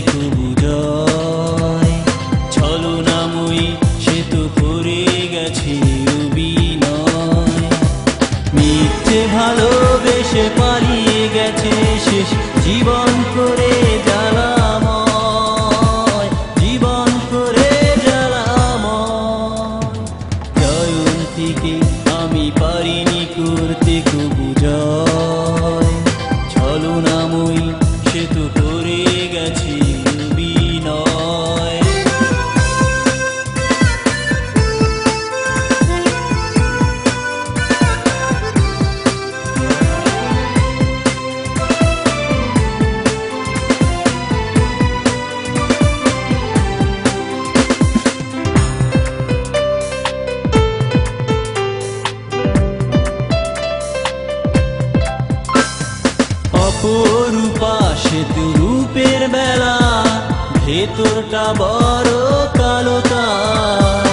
কবু জয়। ছলনাময়ী সে তো করে গেছে অভিনয়। মিথ্যে ভালোবেসে পালিয়ে গেছে শেষ জীবন করে জ্বালাময়, জীবন করে জ্বালাময়। জয়ন্তীকে আমি পারিনি করতে কবু জয়। ছলনাময়ী সে তো করে গেছে অভিনয়। অপরূপা সে তো রূপের বেলা, ভেতরটা বড় কালো তার।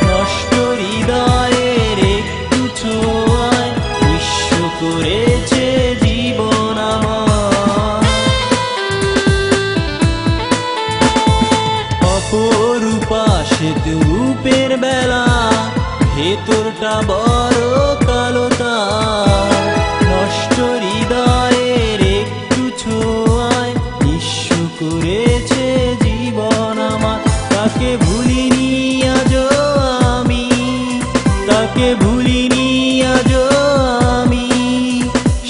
নষ্ট হৃদয়ের একটু ছোঁয়ায় নিঃস্ব করেছে জীবন আমার। অপরূপা সে তো রূপের বেলা, ভেতরটা বড় কালো তার। নষ্ট হৃদয়ের একটু ছোঁয়ায় নিঃস্ব করেছে জীবন আমার। তাকে ভুলিনি আজও আমি, তাকে ভুলিনি আজও আমি,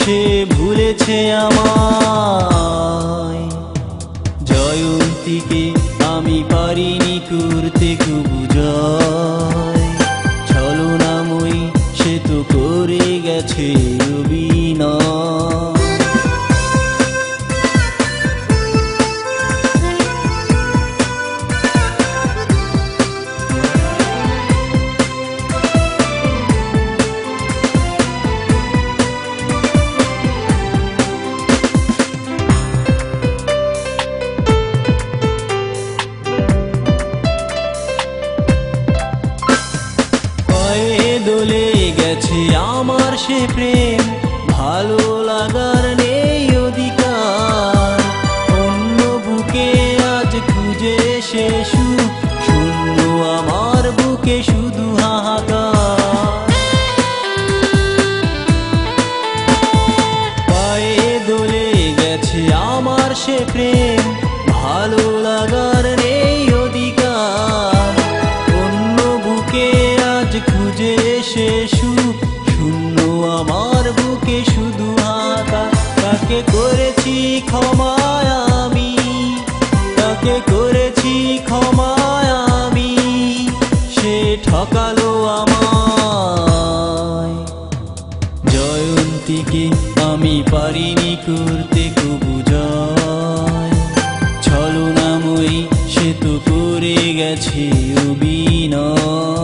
সে ভুলেছে আমায়। জয়ন্তীকে আমি পারিনি করতে কবু জয়। ছলনাময়ী সে তো করে গেছে অভিনয়। দোলে গেছে আমার সে প্রেম, ভালো লাগার নেই অধিকার। অন্য বুকে আজ খুঁজে সে সুখ, শূন্য আমার বুকে শুধু হাহাকার। পায়ে দোলে গেছে আমার সে প্রেম, ভালো লাগার নেই অধিকার। অন্য বুকে আজ খুঁজে সে সুখ, শূন্য আমার বুকে শুধু হাহাকার। তাকে করেছি ক্ষমায় আমি, তাকে করেছি ক্ষমায় আমি, সে ঠকালো আমায়। জয়ন্তীকে আমি পারিনি করতে কবু জয়। ছলনাময়ী সে তো করে গেছে অভিনয়।